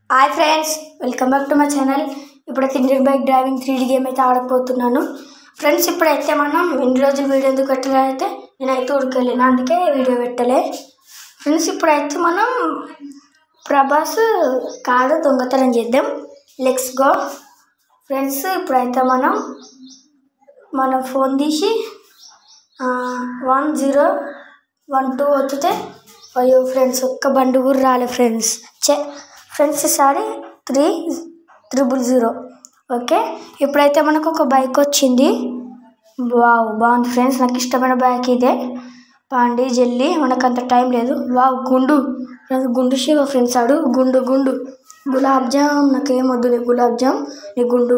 Hi friends, welcome back to my channel. ఇప్పుడైతే Indian bike driving 3D game అయితే ఆడకపోతున్నాను friends. ఇప్పుడైతే మనం ఇన్ని రోజులు వీడియో ఎందుకు పెట్టలేదైతే నేనైతే ఉడికెళ్ళాను, అందుకే వీడియో పెట్టలే ఫ్రెండ్స్. ఇప్పుడైతే మనం ప్రభాస్ కారు దొంగతనం చేద్దాం. Let's go friends. ఇప్పుడైతే మన ఫోన్ తీసి 1012 వచ్చితే అయ్యో ఫ్రెండ్స్, ఒక్క బండి కూడా రాలే ఫ్రెండ్స్. ఫ్రెండ్స్ ఈసారి 3000. ఓకే, ఇప్పుడైతే మనకు ఒక బైక్ వచ్చింది. వావ్, బాగుంది ఫ్రెండ్స్, నాకు ఇష్టమైన బైక్ ఇదే. పాండి జల్లి, మనకు అంత టైం లేదు. వావ్, గుండు శివ ఫ్రెండ్స్. ఆడు గుండు గులాబ్ జామ్, నాకేం వద్దులే గులాబ్ జామ్, నీ గుండు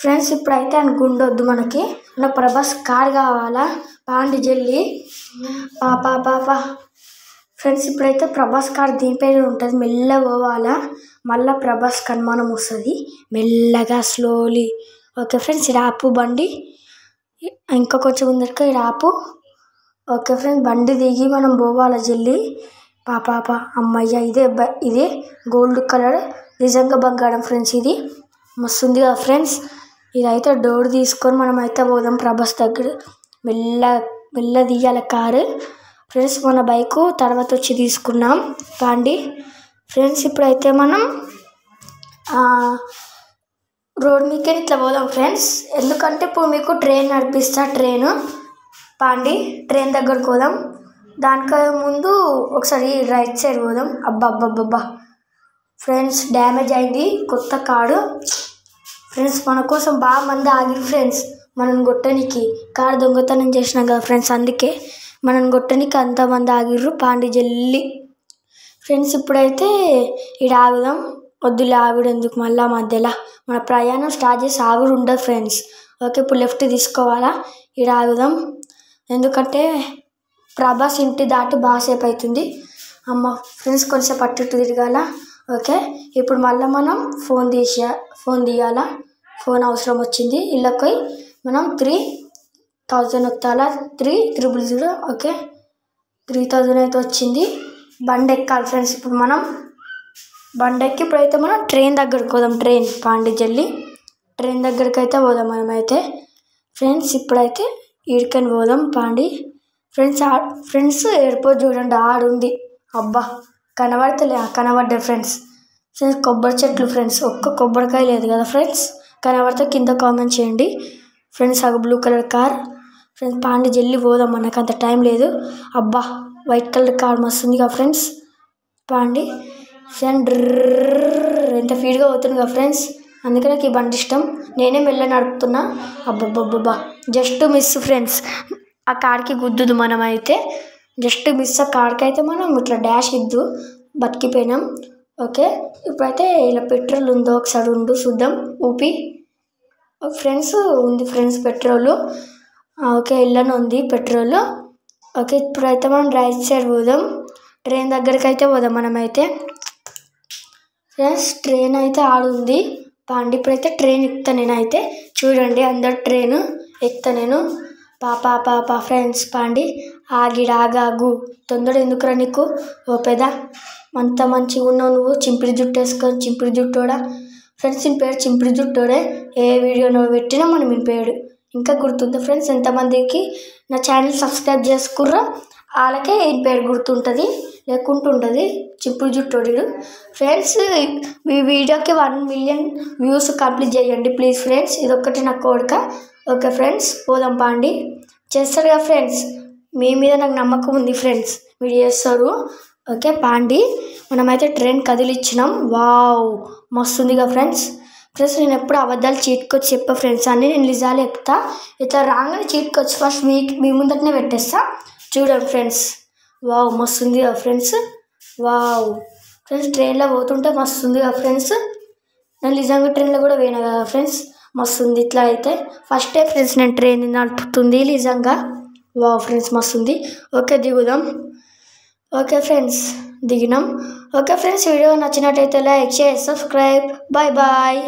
ఫ్రెండ్స్. ఇప్పుడైతే అని గుండు వద్దు మనకి, నాకు ప్రభాస్ కార్ కావాలా. పాండి జల్లి పాపా ఫ్రెండ్స్. ఇప్పుడైతే ప్రభాస్ కార్ దీనిపైన ఉంటుంది, మెల్లగా పోవాలా. మళ్ళీ ప్రభాస్ అనుమానం వస్తుంది, మెల్లగా స్లోలీ. ఓకే ఫ్రెండ్స్, ఇది ఆపు బండి, ఇంకా కొంచెం ముందరికి ఇది ఆపు. ఓకే ఫ్రెండ్స్, బండి దిగి మనం పోవాలా జల్లి. పాప అమ్మయ్య, ఇదే గోల్డ్ కలర్, నిజంగా బంగారం ఫ్రెండ్స్. ఇది మస్తుంది కదా ఫ్రెండ్స్. ఇదైతే డోర్ తీసుకొని మనం అయితే పోదాం ప్రభాస్ దగ్గర. మెల్ల తీయాలి కారు ఫ్రెండ్స్. మన బైకు తర్వాత వచ్చి తీసుకున్నాం పాండి ఫ్రెండ్స్. ఇప్పుడైతే మనం రోడ్ మీకే ఇట్లా పోదాం ఫ్రెండ్స్, ఎందుకంటే ఇప్పుడు మీకు ట్రైన్ నడిపిస్తా. పాండి ట్రైన్ దగ్గరకు పోదాం. దానికన్నా ముందు ఒకసారి రైట్ సైడ్ పోదాం. అబ్బా ఫ్రెండ్స్, డ్యామేజ్ అయింది కొత్త కారు ఫ్రెండ్స్. మన కోసం బాగా మంది ఆగిరు ఫ్రెండ్స్, మనం కొట్టనికి. కారు దొంగతనం చేసినాం కదా ఫ్రెండ్స్, అందుకే మనం కొట్టనికి అంతమంది ఆగిర్రు. పాండి జల్లి ఫ్రెండ్స్. ఇప్పుడైతే ఇక్కడ ఆగుదాం. వద్దులే ఆగుడు ఎందుకు, మళ్ళా మధ్యలో మన ప్రయాణం స్టార్ట్ చేసి ఆగుడు ఉండదు ఫ్రెండ్స్. ఓకే, ఇప్పుడు లెఫ్ట్ తీసుకోవాలా. ఇక్కడ ఆగుదాం, ఎందుకంటే ప్రభాస్ ఇంటి దాటి బాసేపు అవుతుంది. అమ్మ ఫ్రెండ్స్, కొంచెం అటు తిరగాల. ఓకే, ఇప్పుడు మళ్ళీ మనం ఫోన్ తీయాలా. ఫోన్ అవసరం వచ్చింది. ఇళ్ళకి మనం 3000 వస్తాలా, 3000. ఓకే, 3000 అయితే వచ్చింది. బండి ఎక్కాలి ఫ్రెండ్స్. ఇప్పుడు మనం బండి ఎక్కి ఇప్పుడైతే మనం ట్రైన్ దగ్గరికి పోదాం. పాండి జల్లి ట్రైన్ దగ్గరికి అయితే పోదాం మనమైతే ఫ్రెండ్స్. ఇప్పుడైతే ఈడికని పోదాం పాండి ఫ్రెండ్స్. ఎయిర్పోర్ట్ చూడండి, ఆడుంది. అబ్బా కనబడ్డాయి ఫ్రెండ్స్. కొబ్బరి చెట్లు ఫ్రెండ్స్, ఒక్క కొబ్బరికాయ లేదు కదా ఫ్రెండ్స్. కనబడితే కింద కామెంట్ చేయండి friends. Blue colour car friends. పాండి జల్లి పోదాం, మనకు అంత టైం లేదు. అబ్బా, వైట్ కలర్ కార్ మస్తుంది కదా ఫ్రెండ్స్. పాండి ఎంత ఫీడ్గా పోతుంది కదా ఫ్రెండ్స్, అందుకే నాకు ఈ బండి ఇష్టం. నేనే మెల్ల నడుపుతున్నా. అబ్బబ్బబ్బా, జస్ట్ మిస్ ఫ్రెండ్స్. ఆ కార్కి గుద్దుదు మనం అయితే, జస్ట్ మిస్. ఆ కార్కి అయితే మనం ఇట్లా డాష్ ఇద్దు, బతికిపోయినాం. ఓకే, ఇప్పుడైతే ఇలా పెట్రోల్ ఉందో ఒకసారి చూద్దాం. ఊపి ఫ్రెండ్స్, ఉంది ఫ్రెండ్స్ పెట్రోలు. ఓకే, ఇళ్ళనే ఉంది పెట్రోల్. ఓకే, ఇప్పుడైతే మనం రైట్ సైడ్ పోదాం. ట్రైన్ దగ్గరికి అయితే పోదాం మనమైతే ఫ్రెండ్స్. ట్రైన్ అయితే ఆడుంది పాండి. ఇప్పుడైతే ట్రైన్ ఎక్కుతా నేనైతే, చూడండి అందరు ట్రైన్ ఎక్కుతా నేను. పాపా ఫ్రెండ్స్. పాండి ఆగాగు, తొందర ఎందుకురా నీకు. ఓ పెద, అంత మంచిగా ఉన్నావు నువ్వు, చింపిరి జుట్టు వేసుకొని. చింపిరి జుట్టోడా ఫ్రెండ్స్, ఈయన పేరు చింపిరి జుట్టోడే. ఏ వీడియోలో పెట్టినా మనం ఈయన పేరు ఇంకా గుర్తుందా ఫ్రెండ్స్. ఎంతమందికి నా ఛానల్ సబ్స్క్రైబ్ చేసుకుర్రా వాళ్ళకే ఈయన పేరు గుర్తుంటుంది, లేకుంటుంటుంది. చింపిరి జుట్టోడు ఫ్రెండ్స్. ఈ వీడియోకి 1 మిలియన్ వ్యూస్ కంప్లీట్ చేయండి ప్లీజ్ ఫ్రెండ్స్. ఇదొక్కటి నా కోరిక. ఓకే ఫ్రెండ్స్, పోదాం పాండి. చేస్తారు కదా ఫ్రెండ్స్, మీ మీద నాకు నమ్మకం ఉంది ఫ్రెండ్స్, మీరు చేస్తారు. ఓకే పాండి, మనమైతే ట్రైన్ కదిలిచ్చినాం. వావ్, మస్తుంది కదా ఫ్రెండ్స్. నేను ఎప్పుడు అబద్ధాలు చీట్కొచ్చి చెప్పా ఫ్రెండ్స్, అన్నీ నేను నిజాలు చెప్తా. ఇట్లా రాగానే చీట్కొచ్చి ఫస్ట్ మీ ముందటనే పెట్టేస్తా. చూడండి ఫ్రెండ్స్, వావ్ మస్తుంది కదా ఫ్రెండ్స్. వావ్ ఫ్రెండ్స్, ట్రైన్లో పోతుంటే మస్తుంది కదా ఫ్రెండ్స్. నేను నిజంగా ట్రైన్లో కూడా పోయినా కదా ఫ్రెండ్స్, మస్తుంది. ఇట్లా అయితే ఫస్ట్ టైం ఫ్రెండ్స్ నేను ట్రైన్ నడుపుతుంది నిజంగా. వావ్ ఫ్రెండ్స్, మస్తుంది. ఓకే, దిగుదాం. ఓకే ఫ్రెండ్స్, దిగినాం. ఓకే ఫ్రెండ్స్, వీడియో నచ్చినట్టయితే లైక్, షేర్, సబ్స్క్రైబ్. బాయ్.